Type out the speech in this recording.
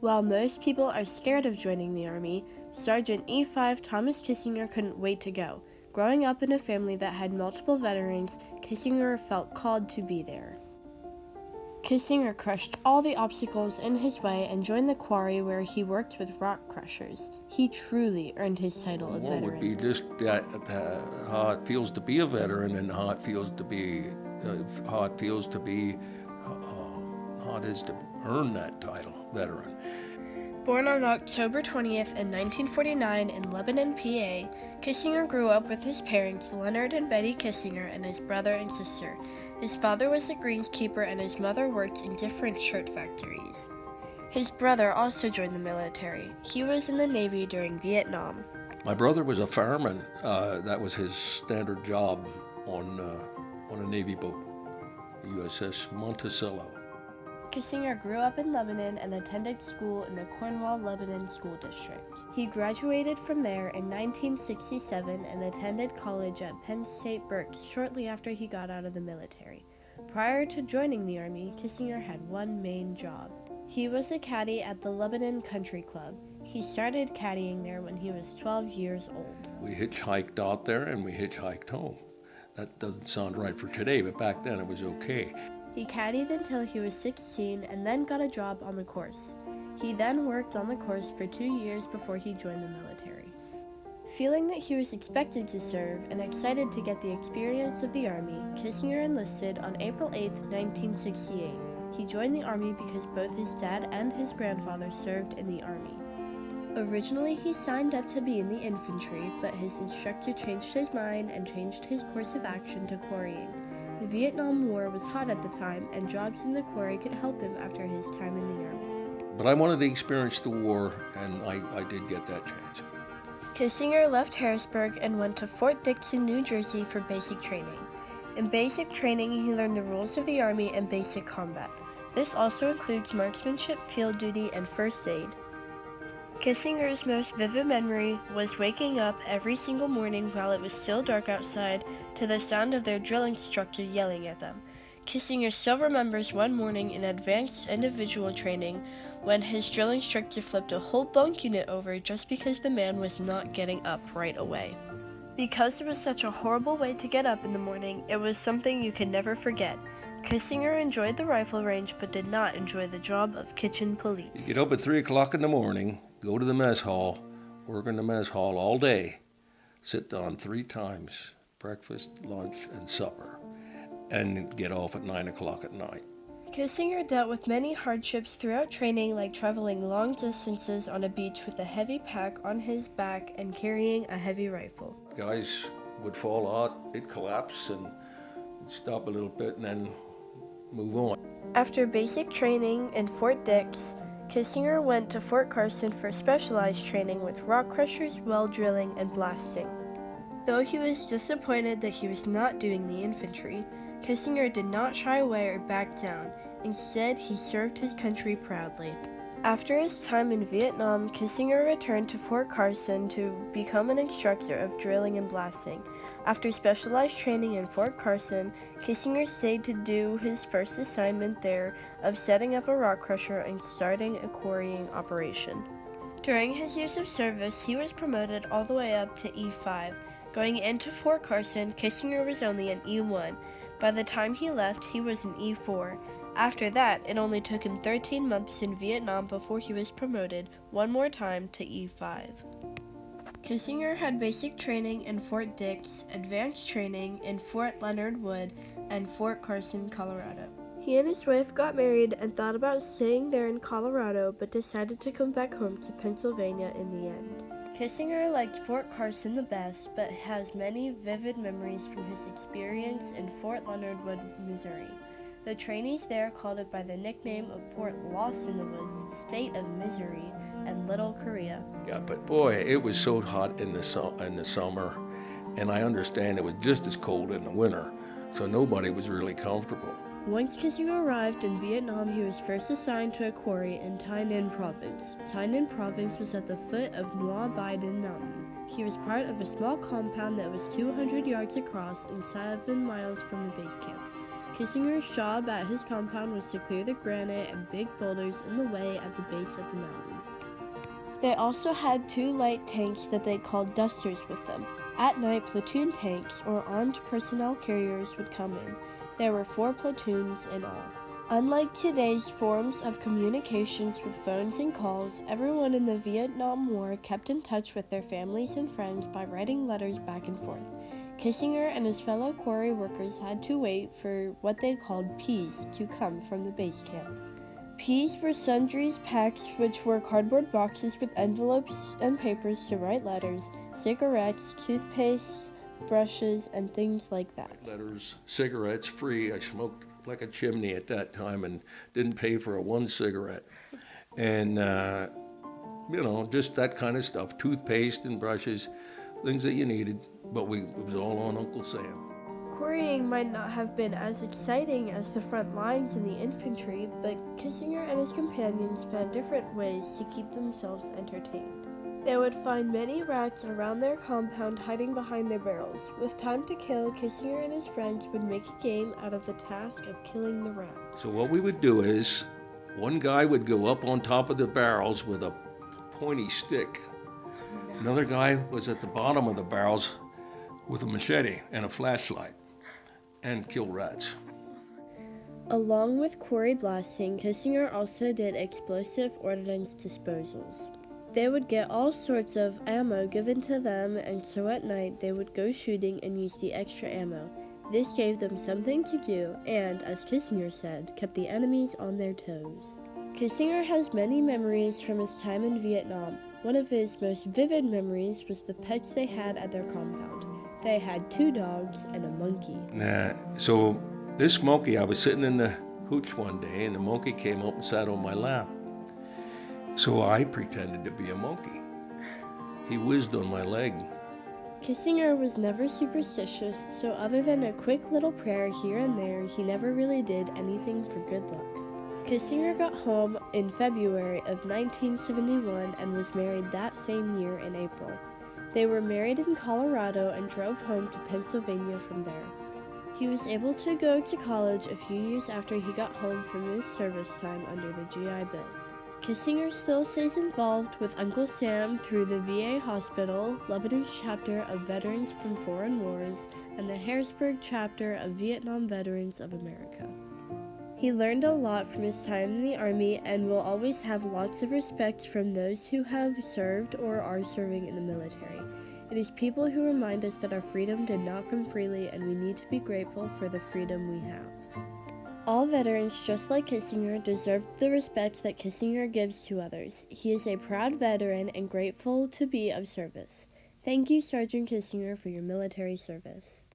While most people are scared of joining the Army, Sergeant E5 Thomas Kissinger couldn't wait to go. Growing up in a family that had multiple veterans, Kissinger felt called to be there. Kissinger crushed all the obstacles in his way and joined the quarry where he worked with rock crushers. He truly earned his title of veteran. War would be just how it feels to be a veteran and how it feels to be, how it is to earn that title, veteran. Born on October 20th in 1949 in Lebanon, PA, Kissinger grew up with his parents, Leonard and Betty Kissinger, and his brother and sister. His father was a greenskeeper and his mother worked in different shirt factories. His brother also joined the military. He was in the Navy during Vietnam. My brother was a fireman. That was his standard job on a Navy boat, USS Monticello. Kissinger grew up in Lebanon and attended school in the Cornwall-Lebanon School District. He graduated from there in 1967 and attended college at Penn State Berks shortly after he got out of the military. Prior to joining the Army, Kissinger had one main job. He was a caddy at the Lebanon Country Club. He started caddying there when he was 12 years old. We hitchhiked out there and we hitchhiked home. That doesn't sound right for today, but back then it was okay. He caddied until he was 16 and then got a job on the course. He then worked on the course for 2 years before he joined the military. Feeling that he was expected to serve and excited to get the experience of the Army, Kissinger enlisted on April 8, 1968. He joined the Army because both his dad and his grandfather served in the Army. Originally, he signed up to be in the infantry, but his instructor changed his mind and changed his course of action to quarrying. The Vietnam War was hot at the time, and jobs in the quarry could help him after his time in the Army. But I wanted to experience the war, and I did get that chance. Kissinger left Harrisburg and went to Fort Dix in New Jersey for basic training. In basic training, he learned the rules of the Army and basic combat. This also includes marksmanship, field duty, and first aid. Kissinger's most vivid memory was waking up every single morning while it was still dark outside to the sound of their drill instructor yelling at them. Kissinger still remembers one morning in advanced individual training when his drill instructor flipped a whole bunk unit over just because the man was not getting up right away. Because it was such a horrible way to get up in the morning, it was something you could never forget. Kissinger enjoyed the rifle range but did not enjoy the job of kitchen police. You get up at 3 o'clock in the morning, go to the mess hall, work in the mess hall all day, sit down 3 times, breakfast, lunch, and supper, and get off at 9 o'clock at night. Kissinger dealt with many hardships throughout training, like traveling long distances on a beach with a heavy pack on his back and carrying a heavy rifle. Guys would fall out, it'd collapse, and stop a little bit, and then move on. After basic training in Fort Dix, Kissinger went to Fort Carson for specialized training with rock crushers, well drilling, and blasting. Though he was disappointed that he was not doing the infantry, Kissinger did not shy away or back down. Instead, he served his country proudly. After his time in Vietnam, Kissinger returned to Fort Carson to become an instructor of drilling and blasting. After specialized training in Fort Carson, Kissinger stayed to do his first assignment there of setting up a rock crusher and starting a quarrying operation. During his years of service, he was promoted all the way up to E5. Going into Fort Carson, Kissinger was only an E1. By the time he left, he was an E4. After that, it only took him 13 months in Vietnam before he was promoted one more time to E5. Kissinger had basic training in Fort Dix, advanced training in Fort Leonard Wood, and Fort Carson, Colorado. He and his wife got married and thought about staying there in Colorado, but decided to come back home to Pennsylvania in the end. Kissinger liked Fort Carson the best, but has many vivid memories from his experience in Fort Leonard Wood, Missouri. The trainees there called it by the nickname of Fort Lost in the Woods, State of Misery, and Little Korea. Yeah, but boy, it was so hot in the summer, and I understand it was just as cold in the winter, so nobody was really comfortable. Once Kissinger arrived in Vietnam, he was first assigned to a quarry in Tay Ninh Province. Tay Ninh Province was at the foot of Ngoại Bai Dinh Mountain. He was part of a small compound that was 200 yards across and 7 miles from the base camp. Kissinger's job at his compound was to clear the granite and big boulders in the way at the base of the mountain. They also had 2 light tanks that they called dusters with them. At night, platoon tanks, or armed personnel carriers, would come in. There were 4 platoons in all. Unlike today's forms of communications with phones and calls, everyone in the Vietnam War kept in touch with their families and friends by writing letters back and forth. Kissinger and his fellow quarry workers had to wait for what they called Ps to come from the base camp. Ps were sundries packs, which were cardboard boxes with envelopes and papers to write letters, cigarettes, toothpaste, brushes, and things like that. Letters, cigarettes, free. I smoked like a chimney at that time and didn't pay for a 1 cigarette. And, just that kind of stuff, toothpaste and brushes, things that you needed, but it was all on Uncle Sam. Quarrying might not have been as exciting as the front lines in the infantry, but Kissinger and his companions found different ways to keep themselves entertained. They would find many rats around their compound hiding behind their barrels. With time to kill, Kissinger and his friends would make a game out of the task of killing the rats. So what we would do is, one guy would go up on top of the barrels with a pointy stick. Another guy was at the bottom of the barrels with a machete and a flashlight and kill rats. Along with quarry blasting, Kissinger also did explosive ordnance disposals. They would get all sorts of ammo given to them, and so at night they would go shooting and use the extra ammo. This gave them something to do and, as Kissinger said, kept the enemies on their toes. Kissinger has many memories from his time in Vietnam. One of his most vivid memories was the pets they had at their compound. They had 2 dogs and a monkey. So this monkey, I was sitting in the hooch one day, and the monkey came up and sat on my lap. So I pretended to be a monkey. He whizzed on my leg. Kissinger was never superstitious, so other than a quick little prayer here and there, he never really did anything for good luck. Kissinger got home in February of 1971 and was married that same year in April. They were married in Colorado and drove home to Pennsylvania from there. He was able to go to college a few years after he got home from his service time under the GI Bill. Kissinger still stays involved with Uncle Sam through the VA Hospital, Lebanon's chapter of Veterans from Foreign Wars, and the Harrisburg chapter of Vietnam Veterans of America. He learned a lot from his time in the Army and will always have lots of respect from those who have served or are serving in the military. It is people who remind us that our freedom did not come freely and we need to be grateful for the freedom we have. All veterans, just like Kissinger, deserve the respect that Kissinger gives to others. He is a proud veteran and grateful to be of service. Thank you, Sergeant Kissinger, for your military service.